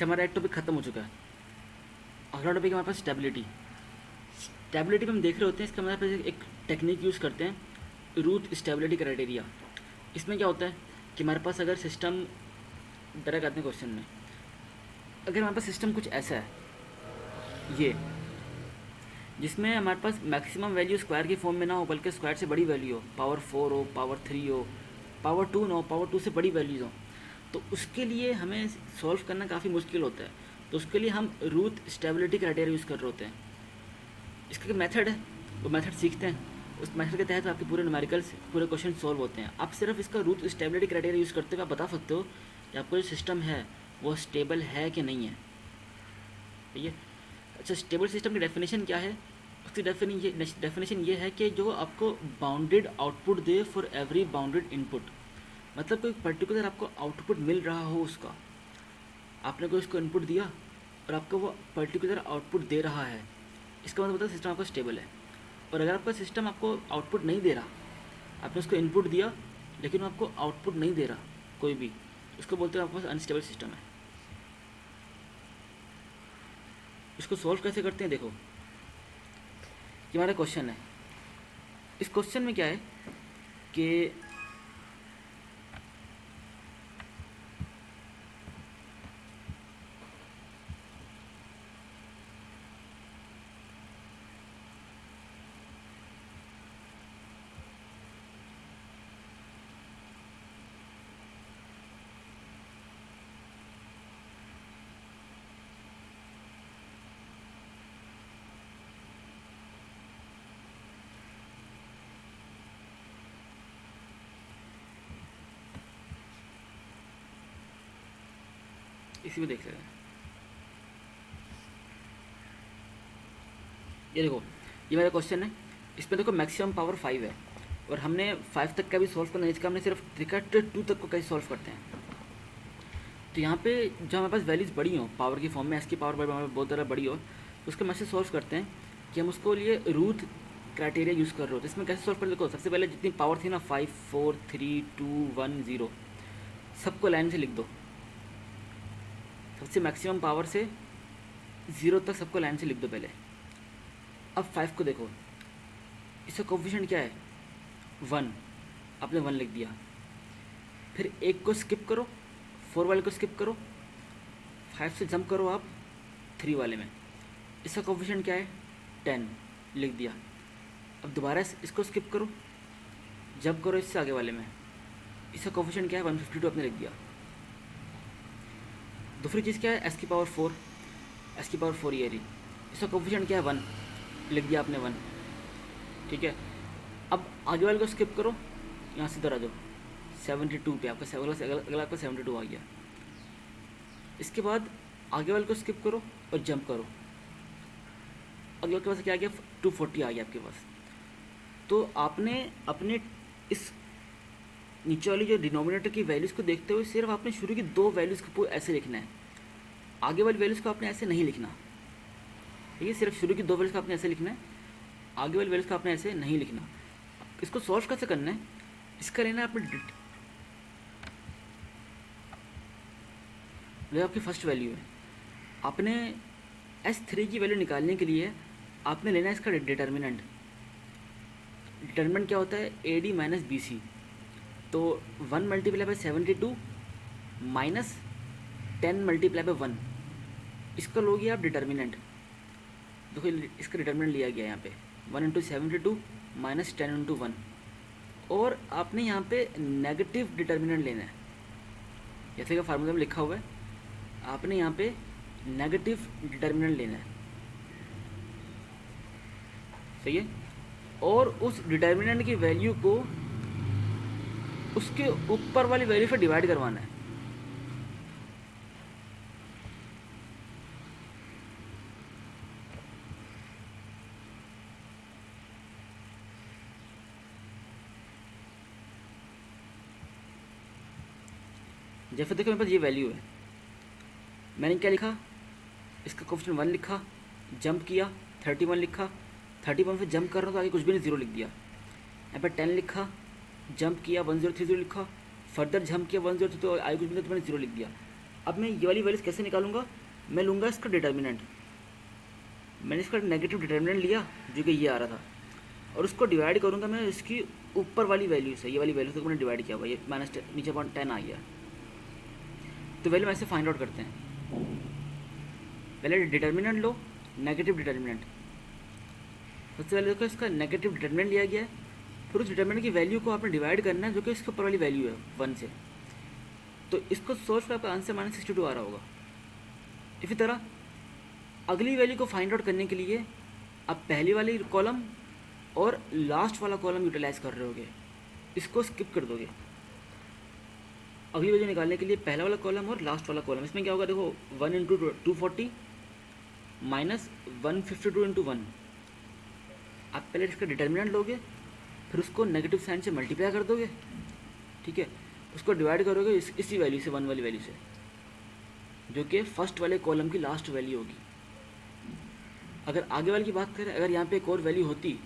अच्छा, हमारा एक टॉपिक ख़त्म हो चुका है। अगला टॉपिक है हमारे पास स्टेबिलिटी। स्टेबिलिटी में हम देख रहे होते हैं, इसका हमारे पास एक टेक्निक यूज़ करते हैं, रूट स्टेबिलिटी क्राइटेरिया। इसमें क्या होता है कि हमारे पास अगर सिस्टम, डायरेक्ट आते हैं क्वेश्चन में, अगर हमारे पास सिस्टम कुछ ऐसा है ये, जिसमें हमारे पास मैक्सिमम वैल्यू स्क्वायर की फॉर्म में ना हो बल्कि स्क्वायर से बड़ी वैल्यू हो, पावर 4 हो, पावर 3 हो, पावर 2 ना हो, पावर 2 से बड़ी वैल्यूज़ हो, तो उसके लिए हमें सॉल्व करना काफ़ी मुश्किल होता है। तो उसके लिए हम रूट स्टेबिलिटी क्राइटेरिया यूज़ कर रहे होते हैं। इसका एक मेथड है, वो मेथड सीखते हैं, उस मेथड के तहत आपके पूरे न्यूमेरिकल्स, पूरे क्वेश्चन सॉल्व होते हैं। आप सिर्फ इसका रूट स्टेबिलिटी क्राइटेरिया यूज़ करते हुए आप बता सकते हो कि आपका जो सिस्टम है वो स्टेबल है कि नहीं है। ठीक है। अच्छा, स्टेबल सिस्टम की डेफिनेशन क्या है? उसकी डेफिनेशन ये है कि जो आपको bounded output they for every bounded input. मतलब कोई पर्टिकुलर आपको आउटपुट मिल रहा हो, उसका आपने कोई उसको इनपुट दिया और आपको वो पर्टिकुलर आउटपुट दे रहा है, इसका मतलब होता है सिस्टम आपका स्टेबल है। और अगर आपका सिस्टम आपको आउटपुट नहीं दे रहा, आपने उसको इनपुट दिया लेकिन वो आपको आउटपुट नहीं दे रहा कोई भी, उसको बोलते हैं आपके पास अनस्टेबल सिस्टम है। इसको सॉल्व कैसे करते हैं? देखो, ये हमारा क्वेश्चन है। इस क्वेश्चन में क्या है कि इसी में देख लेते हैं। ये देखो, ये मेरा क्वेश्चन है। इसमें देखो मैक्सिमम पावर 5 है और हमने 5 तक का भी सॉल्व करना है, इसका हमने सिर्फ त्रिकट 2 तक को कैसे सॉल्व करते हैं। तो यहाँ पे जब हमारे पास वैल्यूज़ बड़ी हो पावर की फॉर्म में, एस की पावर हमारे बहुत ज़्यादा बड़ी हो, तो उसका मैसेज सॉल्व करते हैं कि हम उसको लिए रूट क्राइटेरिया यूज़ कर रहे हो। तो इसमें कैसे सॉल्व कर, देखो सबसे पहले जितनी पावर थी ना, 5 4 3 2 1 0, सबको लाइन से लिख दो। सबसे मैक्सिमम पावर से 0 तक सबको लाइन से लिख दो पहले। अब 5 को देखो, इसका कोफिशिएंट क्या है? 1, आपने 1 लिख दिया। फिर एक को स्किप करो, 4 वाले को स्किप करो, 5 से जंप करो आप 3 वाले में, इसका कोफिशिएंट क्या है? 10 लिख दिया। अब दोबारा इसको स्किप करो, जंप करो इससे आगे वाले में, इसका कोफिशिएंट क्या है? 152 आपने लिख दिया। दूसरी चीज़ क्या है? एस की पावर 4, एस की पावर 4 ये रही, इसका कोफिशिएंट क्या है? 1 लिख दिया आपने 1। ठीक है। अब आगे वाले को स्किप करो, यहाँ से इधर आ जाओ 72 पे, आपका अगला आपका 72 आ गया। इसके बाद आगे वाले को स्किप करो और जंप करो, अगले के पास क्या आ गया? 240 आ गया आपके पास। तो आपने अपने इस नीचे वाली जो डिनोमिनेटर की वैल्यूज़ को देखते हुए सिर्फ आपने शुरू की 2 वैल्यूज़ को ऐसे लिखना है, आगे वाली वैल्यूज़ को आपने ऐसे नहीं लिखना। ठीक है, सिर्फ शुरू की 2 वैल्यूज़ को आपने ऐसे लिखना है, आगे वाली वैल्यूज़ को आपने ऐसे नहीं लिखना। इसको सॉल्व कैसे करना है? इसका लेना है आपने जो आपकी फर्स्ट वैल्यू है, आपने S3 की वैल्यू निकालने के लिए आपने लेना है इसका डिटर्मिनेंट। डिटर्मिनेंट क्या होता है? AD minus BC। तो 1 multiply by 72 minus 10 multiply by 1, इसका लोगे आप डिटर्मिनेंट। देखो इसका डिटर्मिनेंट लिया गया यहाँ पे 1 इंटू 72 माइनस 10 इंटू 1, और आपने यहाँ पे नेगेटिव डिटर्मिनेंट लेना है, जैसे कि फार्मूला में लिखा हुआ है, आपने यहाँ पे नेगेटिव डिटर्मिनेंट लेना है। सही है। और उस डिटर्मिनेंट की वैल्यू को उसके ऊपर वाली वैल्यू से डिवाइड करवाना है। जैसे देखो मेरे पास ये वैल्यू है, मैंने क्या लिखा? इसका कोफिशिएंट 1 लिखा, जंप किया 31 लिखा, 31 से जंप कर रहा हूँ तो आगे कुछ भी नहीं, 0 लिख दिया। यहाँ पर 10 लिखा, जंप किया 1030 लिखा, फर्दर जंप किया 103 तो आगे कुछ भी नहीं तो मैंने 0 लिख दिया। अब मैं ये वाली वैल्यूज कैसे निकालूंगा, मैं लूँगा इसका डिटर्मिनेंट, मैंने इसका नेगेटिव डिटर्मिनेंट लिया जो कि ये आ रहा था, और उसको डिवाइड करूँगा मैं इसकी ऊपर वाली वैल्यू से, ये वाली वैल्यू से मैंने डिवाइड किया हुआ, ये माइनस नीचे 10 आ गया। तो वैल्यू ऐसे फाइंड आउट करते हैं, पहले डिटर्मिनेंट लो, नेगेटिव डिटर्मिनेंट। सबसे पहले देखो इसका नेगेटिव डिटर्मिनेंट लिया गया है, फिर उस डिटर्मिनेंट की वैल्यू को आपने डिवाइड करना है जो कि इसके ऊपर वाली वैल्यू है 1 से। तो इसको सोच कर आपका आंसर -62 आ रहा होगा। इसी तरह अगली वैल्यू को फाइंड आउट करने के लिए आप पहली वाली कॉलम और लास्ट वाला कॉलम यूटिलाइज कर रहे होगे, इसको स्किप कर दोगे। अगली वैल्यू निकालने के लिए पहला वाला कॉलम और लास्ट वाला कॉलम, इसमें क्या होगा देखो 1 इंटू 240 माइनस 152 इंटू 1। आप पहले इसका डिटर्मिनेंट लोगे, फिर उसको नेगेटिव साइन से मल्टीप्लाई कर दोगे, ठीक है, उसको डिवाइड करोगे इसी वैल्यू से, 1 वाली वैल्यू से, जो कि फर्स्ट वाले कॉलम की लास्ट वैल्यू होगी। अगर आगे वाली की बात करें, अगर यहाँ पे एक और वैल्यू होती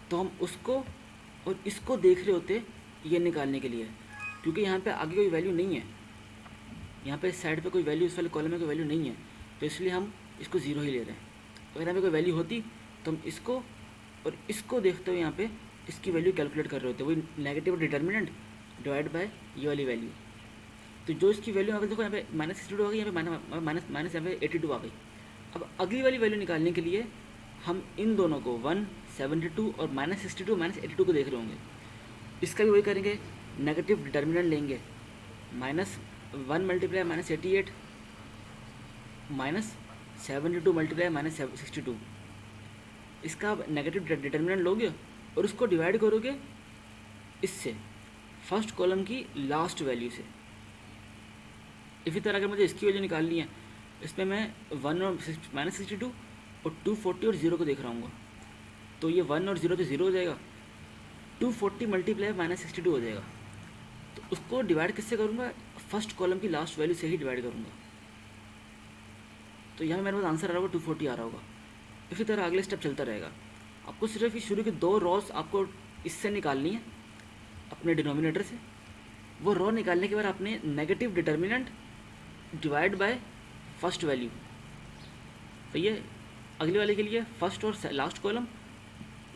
तो हम उसको और इसको देख रहे होते ये निकालने के लिए, क्योंकि यहाँ पे आगे कोई वैल्यू नहीं है, यहाँ पे साइड पे कोई वैल्यू, इस वाले कॉलम में कोई वैल्यू नहीं है, तो इसलिए हम इसको 0 ही ले रहे हैं। अगर यहाँ पे कोई वैल्यू होती तो हम इसको और इसको देखते हुए यहाँ पे इसकी वैल्यू कैलकुलेट कर रहे होते, वही नेगेटिव डिटर्मिनेंट डिवाइड बाय ये वाली वैल्यू। तो जो इसकी वैल्यू अगर देखो यहाँ पे -62 आ गई, यहाँ पे माइनस यहाँ पे 82 आ गई। अब अगली वाली वैल्यू निकालने के लिए हम इन दोनों को 172 और -62 -82 को देख रहे होंगे, इसका भी वही करेंगे, नेगेटिव डिटर्मिनेंट लेंगे, -1 मल्टीप्लाई -88 -72 मल्टीप्लाई -62, इसका आप नेगेटिव डिटर्मिनेंट लोगे और उसको डिवाइड करोगे इससे, फर्स्ट कॉलम की लास्ट वैल्यू से। इसी तरह अगर मुझे इसकी वैल्यू निकालनी है, इसमें मैं 1 और -62 और 240 और 0 को देख रहा हूँ, तो ये 1 और 0 तो 0 हो जाएगा, 240 मल्टीप्लाई -62 हो जाएगा। तो उसको डिवाइड किससे करूँगा, फर्स्ट कॉलम की लास्ट वैल्यू से ही डिवाइड करूँगा। तो यहाँ मेरे पास आंसर आ रहा होगा 240 आ रहा होगा। इसी तरह अगले स्टेप चलता रहेगा, आपको सिर्फ शुरू की 2 रॉस आपको इससे निकालनी है अपने डिनोमिनेटर से। वो रॉ निकालने के बाद आपने negative determinant divide by first value, तो ये अगले वाले के लिए फर्स्ट और लास्ट कॉलम,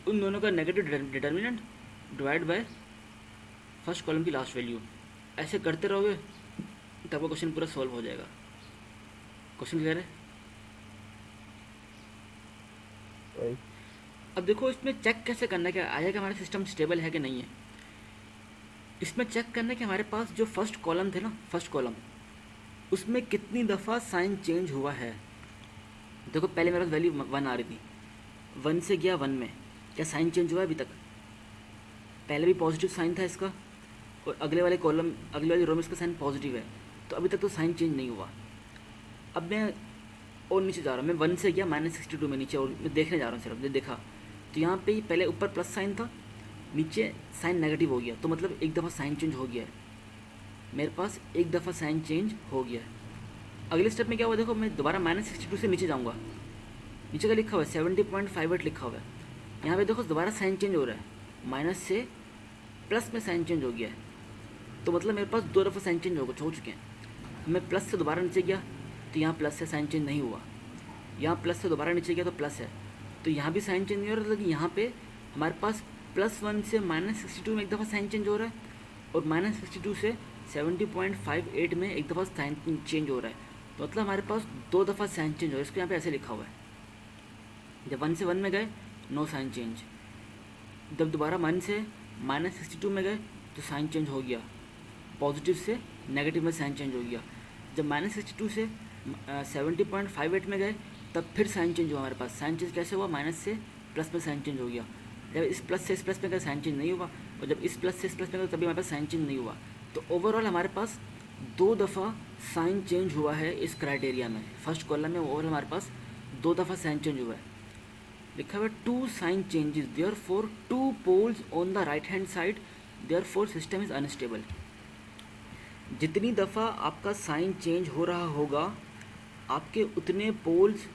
उन दोनों का negative determinant divide by first column की लास्ट वैल्यू। ऐसे करते रहोगे तब आपका क्वेश्चन पूरा सॉल्व हो जाएगा। क्वेश्चन क्लियर है? अब देखो इसमें चेक कैसे करना है कि आया कि हमारा सिस्टम स्टेबल है कि नहीं है। इसमें चेक करना है कि हमारे पास जो फर्स्ट कॉलम थे ना, फर्स्ट कॉलम, उसमें कितनी दफ़ा साइन चेंज हुआ है। देखो पहले मेरे पास वैल्यू 1 आ रही थी, 1 से गया 1 में, क्या साइन चेंज हुआ है अभी तक? पहले भी पॉजिटिव साइन था इसका, और अगले वाले कॉलम, अगले वाले रो में इसका साइन पॉजिटिव है, तो अभी तक तो साइन चेंज नहीं हुआ। अब मैं और नीचे जा रहा हूँ, मैं 1 से गया -62 में नीचे, और मैं देखने जा रहा हूँ, सिर्फ देखा तो यहाँ पे पहले ऊपर प्लस साइन था, नीचे साइन नेगेटिव हो गया, तो मतलब एक दफ़ा साइन चेंज हो गया है, मेरे पास एक दफ़ा साइन चेंज हो गया है। अगले स्टेप में क्या हुआ देखो, मैं दोबारा -62 से नीचे जाऊँगा, नीचे का लिखा हुआ है 70.58 लिखा हुआ है, यहाँ पे देखो दोबारा साइन चेंज हो रहा है, माइनस से प्लस में साइन चेंज हो गया है, तो मतलब मेरे पास 2 दफ़ा साइन चेंज हो चुके हैं। मैं प्लस से दोबारा नीचे गया तो यहाँ प्लस से साइन चेंज नहीं हुआ, यहाँ प्लस से दोबारा नीचे गया तो प्लस है, तो यहाँ भी साइन चेंज नहीं हो रहा, मतलब यहाँ पे हमारे पास +1 से -62 में एक दफ़ा साइन चेंज हो रहा है, और -62 से 70.58 में एक दफ़ा साइन चेंज हो रहा है, तो मतलब हमारे पास 2 दफ़ा साइन चेंज हो रहा है। इसको यहाँ पे ऐसे लिखा हुआ है, जब 1 से 1 में गए नो साइन चेंज, जब दोबारा 1 से -62 में गए तो साइन चेंज हो गया, पॉजिटिव से नेगेटिव में साइन चेंज हो गया, जब -62 से 70.58 में गए तब फिर साइन चेंज हुआ हमारे पास। साइन चेंज कैसे हुआ, माइनस से प्लस में साइन चेंज हो गया, जब इस प्लस से इस प्लस में गए साइन चेंज नहीं हुआ, और जब इस प्लस से इस प्लस में गए तभी हमारे पास साइन चेंज नहीं हुआ। तो ओवरऑल हमारे पास 2 दफ़ा साइन चेंज हुआ है इस क्राइटेरिया में, फर्स्ट कॉलम में ओवरऑल हमारे पास 2 दफ़ा साइन चेंज हुआ है। लिखा हुआ है 2 sign changes, therefore 2 poles on the right hand side, therefore system is unstable. जितनी दफ़ा आपका साइन चेंज हो रहा होगा आपके उतने पोल्स,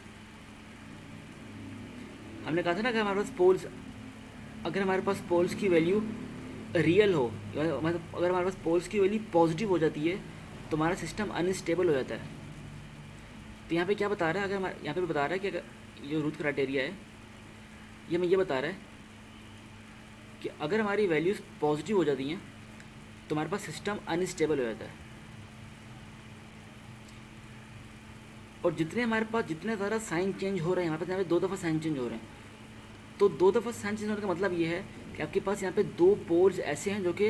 हमने कहा था ना कि हमारे पास पोल्स, अगर हमारे पास पोल्स की वैल्यू रियल हो, मतलब अगर हमारे पास पोल्स की वैल्यू पॉजिटिव हो जाती है तुम्हारा सिस्टम अनस्टेबल हो जाता है। तो यहाँ पे क्या बता रहा है, अगर यहाँ पे बता रहा है कि अगर ये रूट क्राइटेरिया है, ये हमें ये बता रहा है कि अगर हमारी वैल्यूज़ पॉजिटिव हो जाती हैं तो हमारे पास सिस्टम अनस्टेबल हो जाता है। और जितने हमारे पास जितने ज़्यादा साइन चेंज हो रहे हैं, यहाँ पे 2 दफ़ा साइन चेंज हो रहे हैं, तो 2 दफ़ा साइन चेंज होने का मतलब ये है कि आपके पास यहाँ पे 2 पोल्स ऐसे हैं जो कि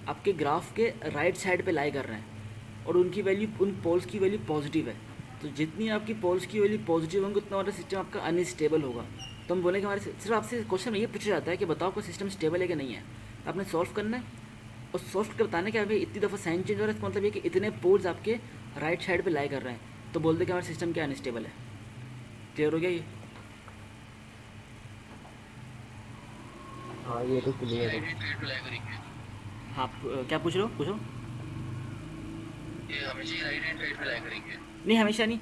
आपके ग्राफ के राइट साइड पे लाई कर रहे हैं और उनकी वैल्यू, उन पोल्स की वैल्यू पॉजिटिव है। तो जितनी आपकी पोल्स की वैल्यू पॉजिटिव होंगी उतना हमारा सिस्टम आपका अनस्टेबल होगा। तो हम बोलेंगे हमारे सिर्फ आपसे क्वेश्चन में ये पूछा जाता है कि बताओ आपका सिस्टम स्टेबल है कि नहीं है, तो आपने सॉल्व करना है और सॉल्व करके बताना कि अभी इतनी दफ़ा साइन चेंज हो रहा है, इसका मतलब ये कि इतने पोल्स आपके राइट साइड पर लाई कर रहे हैं, तो बोल दे कि हमारा सिस्टम क्या अनस्टेबल है। क्लियर हो गया ये? हाँ ये तो क्लियर है। हाँ क्या पूछ रहे हो, पूछो। ये हमेशा राइट हैंड साइड पे लाया करेंगे। नहीं, हमेशा नहीं।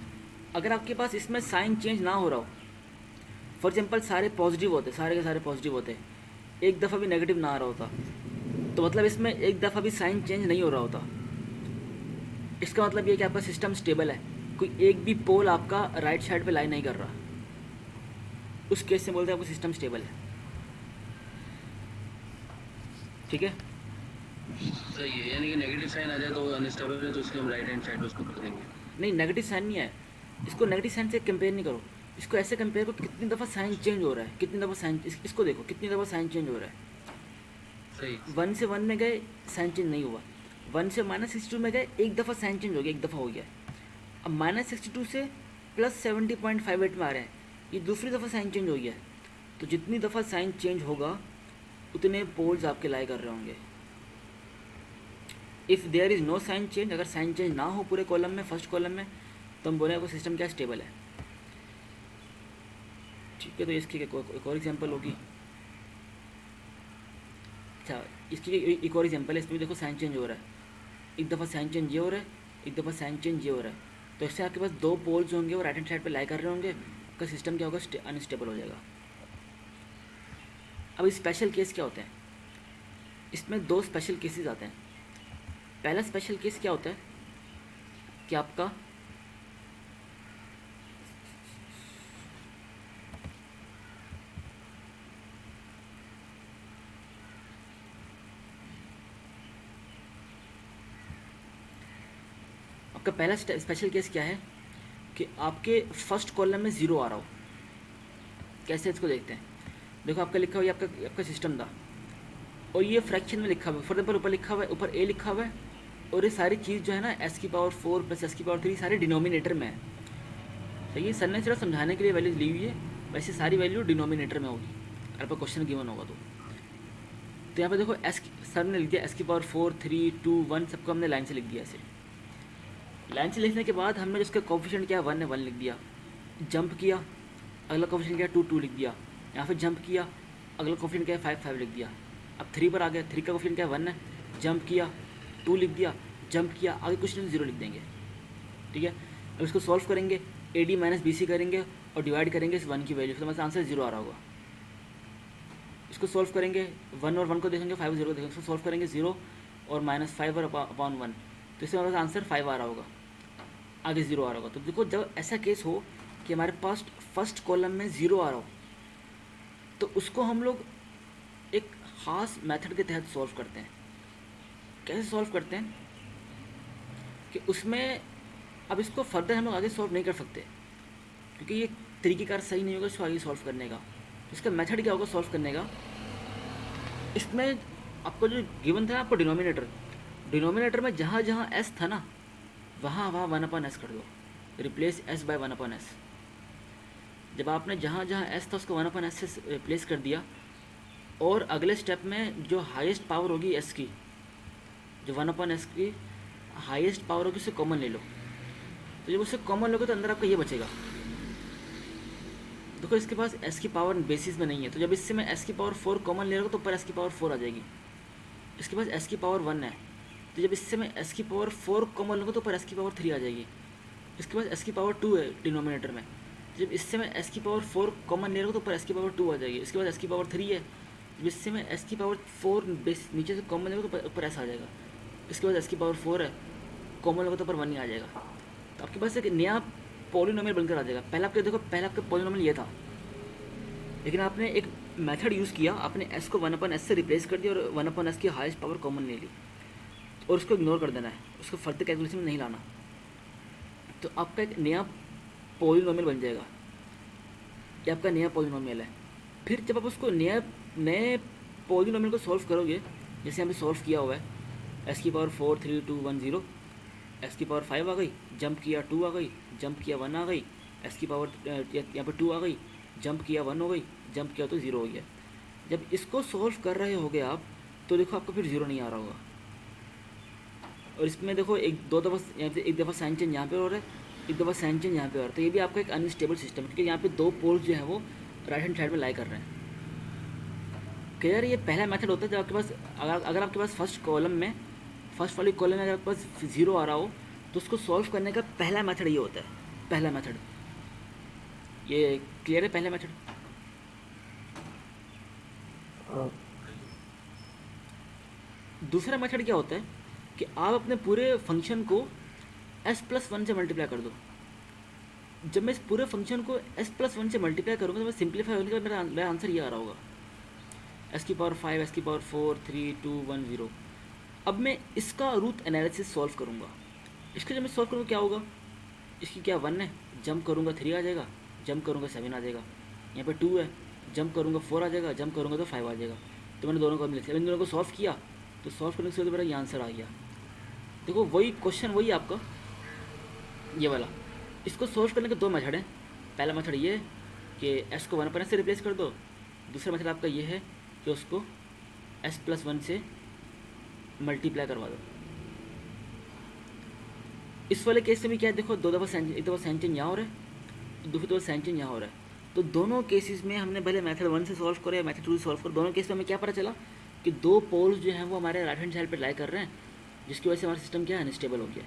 अगर आपके पास इसमें साइन चेंज ना हो रहा हो, फॉर एग्जांपल सारे पॉजिटिव होते, सारे के सारे पॉजिटिव होते, एक दफ़ा भी नेगेटिव ना आ रहा होता, तो मतलब इसमें एक दफ़ा भी साइन चेंज नहीं हो रहा होता, इसका मतलब ये कि आपका सिस्टम स्टेबल है, कोई एक भी पोल आपका राइट साइड पे लाई नहीं कर रहा, उस केस से बोलते हैं आपका सिस्टम स्टेबल है। ठीक है? सही है, यानी कि नेगेटिव साइन आ जाए तो अनस्टेबल है, तो इसलिए हम राइट हैंड साइड पे उसको कर देंगे। नहीं, नेगेटिव साइन नहीं है, इसको नेगेटिव साइन से कंपेयर नहीं करो, इसको ऐसे कंपेयर करो कितनी दफ़ा साइन चेंज हो रहा है, कितनी दफ़ा साइन, इसको देखो कितनी दफ़ा साइन चेंज हो रहा है। सही। 1 से 1 में गए, साइन चेंज नहीं हुआ, 1 से -62 में गए, एक दफ़ा साइन चेंज हो गया, एक दफ़ा हो गया। अब -62 से +70.58 में आ रहे हैं, ये दूसरी दफ़ा साइन चेंज हो गया है। तो जितनी दफ़ा साइन चेंज होगा उतने पोल्स आपके लाई कर रहे होंगे। If there is no sign change, अगर साइन चेंज ना हो पूरे कॉलम में, फर्स्ट कॉलम में, तो हम बोले वो सिस्टम क्या स्टेबल है। ठीक है, तो इसकी एक और एग्जांपल होगी। अच्छा, इसकी एक और एग्जांपल है, इसमें देखो साइन चेंज हो रहा है, एक दफ़ा साइन चेंज ये हो रहा है, एक दफ़ा साइन चेंज ये हो रहा है, तो इससे आपके पास 2 पोल्स होंगे वो राइट हैंड साइड पे लाई कर रहे होंगे, आपका सिस्टम क्या होगा, अनस्टेबल हो जाएगा। अब स्पेशल केस क्या होते हैं, इसमें 2 स्पेशल केसेस आते हैं। पहला स्पेशल केस क्या होता है कि आपका पहला स्पेशल केस क्या है कि आपके फर्स्ट कॉलम में 0 आ रहा हो। कैसे, इसको देखते हैं। देखो आपका लिखा हुआ, ये आपका सिस्टम था और ये फ्रैक्शन में लिखा हुआ है, फॉर एग्जाम्पल ऊपर लिखा हुआ है, ऊपर ए लिखा हुआ है, और ये सारी चीज़ जो है ना s⁴ + s⁴ सारे डिनोमिनेटर में है। सही है, सर ने सिर्फ समझाने के लिए वैल्यूज ली हुई है, वैसे सारी वैल्यू डिनोमिनेटर में होगी अगर आपका क्वेश्चन गिवन होगा तो यहाँ पे देखो सर ने लिख दिया s⁴, 3, 2, 1 सबको हमने लाइन से लिख दिया। ऐसे लाइन से लिखने के बाद हमने जिसका कोफिशिएंट क्या 1 है 1 लिख दिया, जंप किया, अगला कोफिशिएंट क्या 2, 2 लिख दिया, यहाँ पे जंप किया, अगला कोफिशिएंट क्या 5, 5 लिख दिया। अब 3 पर आ गया, 3 का कोफिशिएंट क्या 1 है, जंप किया, 2 लिख दिया, जंप किया, आगे कुछ नहीं 0 लिख देंगे। ठीक है, अब इसको सॉल्व करेंगे, AD - BC करेंगे और डिवाइड करेंगे इस 1 की वैल्यू, तो मतलब आंसर 0 आ रहा होगा। इसको सॉल्व करेंगे, 1 और 1 को देखेंगे, 5 0 देखेंगे, इसको सॉल्व करेंगे 0 और -5 और अपॉन 1, तो इससे हमारे आंसर 5 आ रहा होगा, आगे 0 आ रहा होगा। तो देखो जब ऐसा केस हो कि हमारे पास फर्स्ट कॉलम में 0 आ रहा हो, तो उसको हम लोग एक खास मेथड के तहत सॉल्व करते हैं। कैसे सॉल्व करते हैं कि उसमें, अब इसको फर्दर हम लोग आगे सॉल्व नहीं कर सकते क्योंकि ये तरीक़ेकार सही नहीं होगा इसको आगे सॉल्व करने का। इसका मेथड क्या होगा सॉल्व करने का, इसमें आपको जो गिवन था ना, आपको डिनोमिनेटर में जहाँ जहाँ s था ना, वहाँ 1/s कर दो, रिप्लेस s बाय 1/s। जब आपने जहाँ जहाँ s था उसको 1/s से रिप्लेस कर दिया, और अगले स्टेप में जो हाईएस्ट पावर होगी s की, जो 1/s की हाईएस्ट पावर होगी, उसे कॉमन ले लो। तो जब उससे कॉमन लोगे तो अंदर आपका ये बचेगा। देखो इसके पास s की पावर बेसिस में नहीं है, तो जब इससे मैं s की पावर 4 कॉमन ले रहा हूँ तो ऊपर s की पावर 4 आ जाएगी। इसके पास s की पावर 1 है, तो जब इससे मैं s की पावर 4 कॉमन लूँगा तो ऊपर s की पावर 3 आ जाएगी। इसके पास s की पावर 2 है डिनोमिनेटर में, जब इससे मैं s की पावर 4 कॉमन ले रहा हूँ तो ऊपर s की पावर 2 आ जाएगी। इसके बाद s की पावर 3 है, जब इससे मैं s की पावर 4 बेस नीचे से कॉमन ले रहा हूँ तो ऊपर s आ जाएगा। इसके बाद s की पावर 4 है, कॉमन होगा तो पर 1 ही आ जाएगा। तो आपके पास एक नया पॉलिनोमियल बनकर आ जाएगा। पहले आपके देखो, पहले आपका पॉलिनोमियल ये था, लेकिन आपने एक मेथड यूज़ किया, आपने s को 1/s से रिप्लेस कर दिया और 1/s की हाईएस्ट पावर कॉमन ले ली और उसको इग्नोर कर देना है, उसको फर्दर कैलकुलेशन में नहीं लाना। तो आपका एक नया पॉलिनोमियल बन जाएगा, ये आपका नया पॉलिनोमियल है। फिर जब आप उसको नए पॉलिनोमियल को सॉल्व करोगे, जैसे हमने सॉल्व किया हुआ है, s की पावर 4 3 2 1 0, s की पावर 5 आ गई, जंप किया 2 आ गई, जंप किया 1 आ गई, s की पावर यहाँ पर 2 आ गई, जंप किया 1 हो गई, जंप किया तो 0 हो गया। जब इसको सॉल्व कर रहे होगे आप, तो देखो आपको फिर 0 नहीं आ रहा होगा। और इसमें देखो एक दो दफ़ा यहाँ पे, एक दफ़ा साइन चेंज यहाँ पे हो रहा है, एक दफ़ा साइन चेंज यहाँ पे हो रहा है। तो ये भी आपका एक अनस्टेबल सिस्टम है, क्योंकि यहाँ पे दो पोल्स जो है वो राइट हैंड साइड में लाई कर रहे हैं। क्लियर? ये पहला मेथड होता है जब आपके पास, अगर आपके पास फर्स्ट कॉलम में, फर्स्ट वाली कॉलम में अगर आपके पास 0 आ रहा हो, तो उसको सॉल्व करने का पहला मेथड ये होता है, पहला मेथड। ये क्लियर है पहला मेथड? दूसरा मेथड क्या होता है कि आप अपने पूरे फंक्शन को s+1 से मल्टीप्लाई कर दो। जब मैं इस पूरे फंक्शन को s+1 से मल्टीप्लाई करूँगा तो मैं सिंप्लीफाई होने के बाद मेरा आंसर ये आ रहा होगा, s की पावर 5, s की पावर 4 3 2 1 0। अब मैं इसका रूट एनालिसिस सॉल्व करूँगा। इसका जब मैं सॉल्व करूँगा क्या होगा, इसकी क्या 1 है, जंप करूँगा 3 आ जाएगा, जंप करूँगा 7 आ जाएगा, यहाँ पे 2 है, जंप करूँगा 4 आ जाएगा, जंप करूँगा तो 5 आ जाएगा। तो मैंने दोनों को मिला, इन दोनों को सॉल्व किया, तो सॉल्व करने के बाद मेरा ये आंसर आ गया। देखो वही क्वेश्चन वही आपका ये वाला। इसको सॉल्व करने के दो मेथड हैं। पहला मेथड ये है कि s को 1/s से रिप्लेस कर दो। दूसरा मेथड आपका ये है कि उसको s+1 से मल्टीप्लाई करवा दो। इस वाले केस में भी क्या है, देखो दो दफ़ा साइन, एक दफ़ा साइन चेंज यहाँ हो रहा है, दूसरी दफ़ा साइन चेंज यहाँ हो रहा है। तो दोनों केसेस में हमने पहले मेथड 1 से सॉल्व करो या मेथड 2 से सॉल्व करो, दोनों केस में हमें क्या पता चला कि दो पोल्स जो हैं वो हमारे राइट हैंड साइड पर लाई कर रहे हैं, जिसकी वजह से हमारा सिस्टम क्या है, अनस्टेबल हो गया।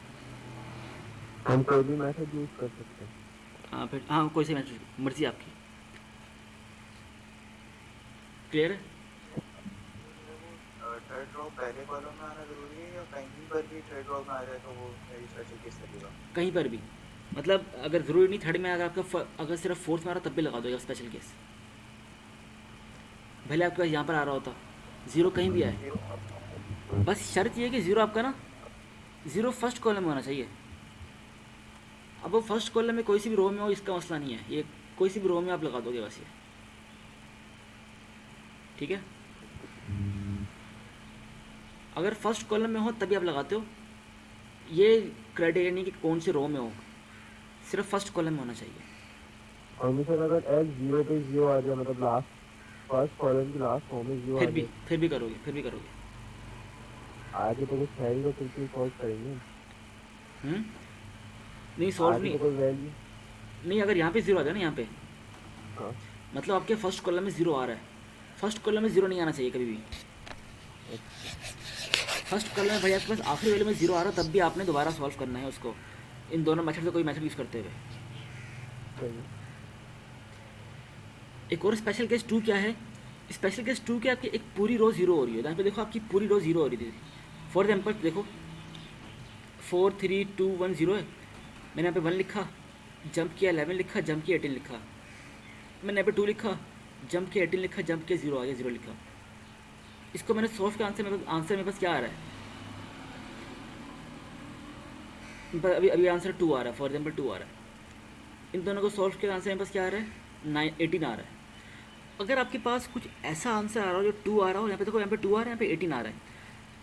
हम कोई भी मेथड यूज कर सकते हैं। हाँ फिर, हाँ कोई सी मेथड, मर्जी आपकी। क्लियर है? थर्ड रो पहले कॉलम में आना जरूरी है या कहीं पर भी थर्ड रो में आ जाए तो वो मेरी स्पेशल केस लगेगा? कहीं पर भी, मतलब अगर ज़रूरी नहीं थर्ड में, अगर आपका अगर सिर्फ फोर्थ में आ रहा तब भी लगा दो स्पेशल केस, भले आपके पास यहाँ पर आ रहा होता 0 कहीं भी आए। बस शर्त ये है कि 0 आपका ना 0 फर्स्ट कॉलम में होना चाहिए। अब वो फर्स्ट कॉलम में कोई सी भी रो में हो, इसका मसला नहीं है, ये कोई सी भी रो में आप लगा दोगे बस ये, ठीक है। अगर फर्स्ट कॉलम में हो तभी आप लगाते हो, ये क्राइटेरिया नहीं कि कौन से रो में हो, सिर्फ फर्स्ट कॉलम में होना चाहिए। और मिसाल अगर x 0 पे 0 आ जाए, मतलब लास्ट फर्स्ट कॉलम की लास्ट रो में 0 आ जाए, फिर भी करोगे। आगे तो कुछ है ही तो फिर सॉल्व करेंगे। नहीं सॉल्व आगे नहीं, तो कोई वैल्यू नहीं अगर यहाँ पे 0 आ जाए ना, यहाँ पे हाँ मतलब आपके फर्स्ट कॉलम में 0 आ रहा है, फर्स्ट कॉलम में 0 नहीं आना चाहिए कभी भी। फर्स्ट कॉलम में भाई आपके पास आखिरी वैल्यू में 0 आ रहा है, तब भी आपने दोबारा सॉल्व करना है उसको, इन दोनों मेथड से कोई मेथड यूज़ करते हुए। सही। एक और स्पेशल केस 2 क्या है, स्पेशल केस 2 के आपकी एक पूरी रो 0 हो रही है, यहाँ पे देखो आपकी पूरी रो 0 हो रही थी। फॉर एग्जाम्पल देखो 4 3 2 1 0 है, मैंने यहाँ पे 1 लिखा, जंप किया 11 लिखा, जंप किया 18 लिखा, मैंने यहाँ पे 2 लिखा, जंप किया 18 लिखा, जंप किया 0 आ गया, 0 लिखा। इसको मैंने सॉल्व का आंसर मेरे पास क्या आ रहा है, अभी आंसर 2 आ रहा है, फॉर एग्जाम्पल 2 आ रहा है। इन दोनों को सॉल्व के आंसर मेरे पास क्या आ रहा है, 18 आ रहा है। अगर आपके पास कुछ ऐसा आंसर आ रहा हो जो 2 आ रहा हो, यहाँ पे देखो यहाँ पे 2 आ रहा है, यहाँ पे 18 आ रहा है,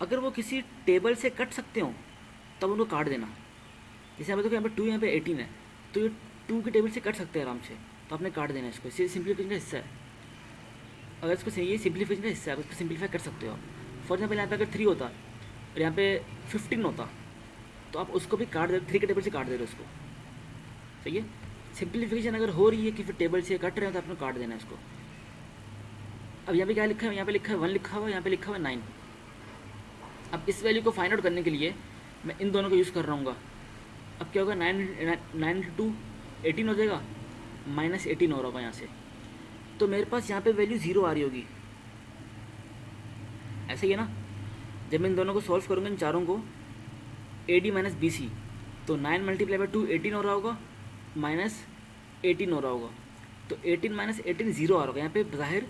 अगर वो किसी टेबल से कट सकते हो तब उनको काट देना। जैसे यहाँ पे देखो यहाँ पे 2 यहाँ पे 18 है, तो ये 2 के टेबल से कट सकते हैं आराम से, तो आपने काट देना इसको, इसे सिंप्लीफिकेशन का हिस्सा है। अगर इसको ये सिंप्लीफिकेशन का हिस्सा है, इसको सिंप्लीफाई कर सकते हो आप। फॉर एग्जाम्पल यहाँ पे अगर 3 होता और यहाँ पे 15 होता, तो आप उसको भी काट दे, 3 के टेबल से काट दे रहे हो उसको, सही है। सिंप्लीफिकेशन अगर हो रही है कि फिर टेबल से कट रहे हो तो आपने काट देना है इसको। अब यहाँ पे क्या लिखा है, यहाँ पे लिखा है 1 लिखा हुआ, यहाँ पे लिखा हुआ 9। अब इस वैल्यू को फाइंड आउट करने के लिए मैं इन दोनों को यूज़ कर रहा हूँ। अब क्या होगा, 9 2 18 हो जाएगा, -18 हो रहा होगा यहाँ से, तो मेरे पास यहाँ पे वैल्यू 0 आ रही होगी, ऐसे ही है ना। जब मैं इन दोनों को सॉल्व करूँगा, इन चारों को, A D minus B C, तो 9 मल्टीप्लाई बाई 2 18 हो रहा होगा, माइनस 18 हो रहा होगा, तो 18 माइनस 18 ज़ीरो आ रहा होगा। यहाँ पे ज़ाहिर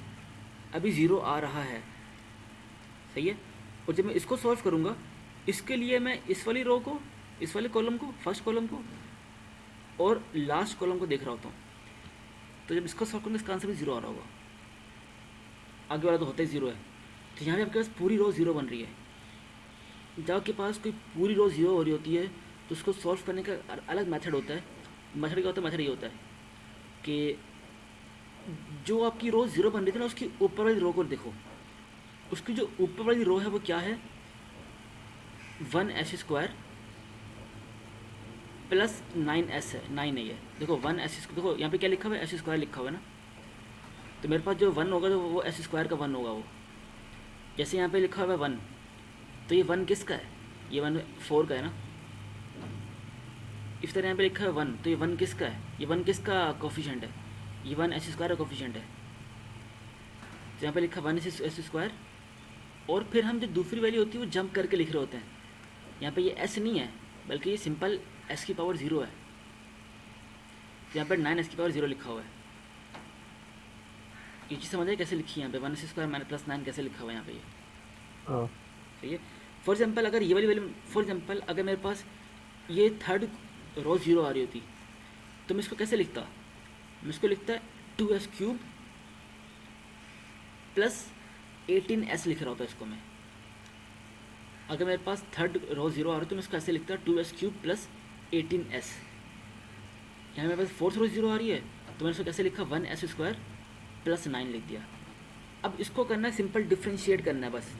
अभी ज़ीरो आ रहा है, सही है। और जब मैं इसको सॉल्व करूँगा, इसके लिए मैं इस वाली रो को, इस वाले कॉलम को, फर्स्ट कॉलम को और लास्ट कॉलम को देख रहा होता हूँ, तो जब इसको सॉल्व करूँगा इसका आंसर भी ज़ीरो आ रहा होगा, आगे वाला तो होता ही ज़ीरो है। तो यहाँ पे आपके पास पूरी रो ज़ीरो बन रही है। जब आपके पास कोई पूरी रो ज़ीरो हो रही होती है तो उसको सॉल्व करने का अलग मेथड होता है। मेथड क्या होता है? मेथड ये होता है कि जो आपकी रो ज़ीरो बन रही थी ना, उसकी ऊपर वाली रो को देखो, उसकी जो ऊपर वाली रो है वो क्या है, 1s स्क्वायर प्लस 9s है, 9 है ये, देखो 1s, देखो यहाँ पे क्या लिखा हुआ है, एस स्क्वायर लिखा हुआ है ना, तो मेरे पास जो 1 होगा तो वो एस स्क्वायर का 1 होगा। वो जैसे यहाँ पे लिखा हुआ है 1, तो ये 1 किसका है, ये 1 4 का है ना। इस तरह यहाँ पे लिखा है 1, तो ये 1 किसका है, ये 1 किसका कोफिशिएंट है, ये 1 एस स्क्वायर का कोफिशिएंट है। तो यहाँ पे लिखा 1 एस स्क्वायर, और फिर हम जो दूसरी वैल्यू होती है वो जंप करके लिख रहे होते हैं। यहाँ पे ये एस नहीं है, बल्कि ये सिंपल एस की पावर 0 है। तो यहाँ पर 9 एस की पावर 0 लिखा हुआ है। ये चीज़ समझ आए कैसे लिखी है यहाँ पे, 1 एस स्क्वायर माइनस प्लस 9 कैसे लिखा हुआ है यहाँ पे ये, हाँ सही है। फॉर एग्जाम्पल अगर ये वाली वैल्यू, फॉर एग्जाम्पल अगर मेरे पास ये थर्ड रो 0 आ रही होती, तो मैं इसको कैसे लिखता, मैं इसको लिखता 2s क्यूब प्लस 18s लिख रहा होता इसको मैं। अगर मेरे पास थर्ड रो 0 आ रही तो मैं इसको ऐसे लिखता 2s क्यूब प्लस 18s। यहाँ मेरे पास फोर्थ रो 0 आ रही है तो मैंने इसको कैसे लिखा, 1s स्क्वायर प्लस 9 लिख दिया। अब इसको करना है सिंपल, डिफ्रेंशिएट करना है बस।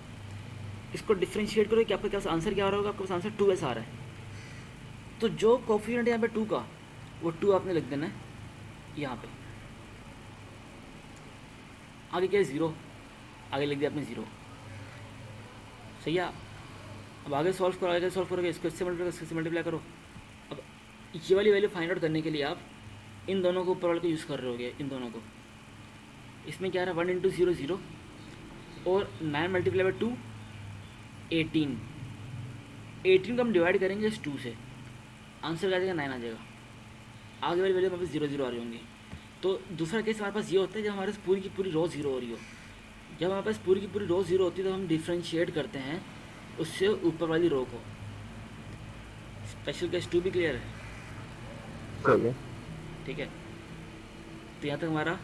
इसको डिफ्रेंशिएट करो कि आपका क्या आंसर क्या आ रहा होगा, आपके पास आंसर 2s आ रहा है। तो जो कोफिशिएंट है यहाँ पे 2 का, वो 2 आपने लिख देना है यहाँ पे। आगे क्या है 0, आगे लिख दिया आपने 0, सही है। अब आगे सॉल्व करो, आगे सॉल्व करोगे, इसको इससे मल्टीप्लाई, इससे मल्टीप्लाई करो। अब ये वाली वैल्यू फाइंड आउट करने के लिए आप इन दोनों को ऊपर वाले को यूज़ कर रहे होगे, इन दोनों को। इसमें क्या रहा, 1 इंटू 0 0, और 9 मल्टीप्लाई बाई 2 18। 18 को हम डिवाइड करेंगे इस 2 से, आंसर क्या आ जाएगा, 9 आ जाएगा। आगे वाली वैल्यू हमारे पास 0 0 आ रही होंगी। तो दूसरा केस हमारे पास ये होता है जब हमारे पास पूरी की पूरी रो 0 हो रही हो। जब हमारे पास पूरी की पूरी रो 0 होती है तो हम डिफ्रेंशिएट करते हैं उससे ऊपर वाली रो को। स्पेशल केस 2 भी क्लियर है, सही है। ठीक है। तो यहाँ तक हमारा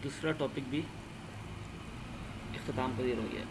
दूसरा टॉपिक भी इख्तिताम पजीर हो गया।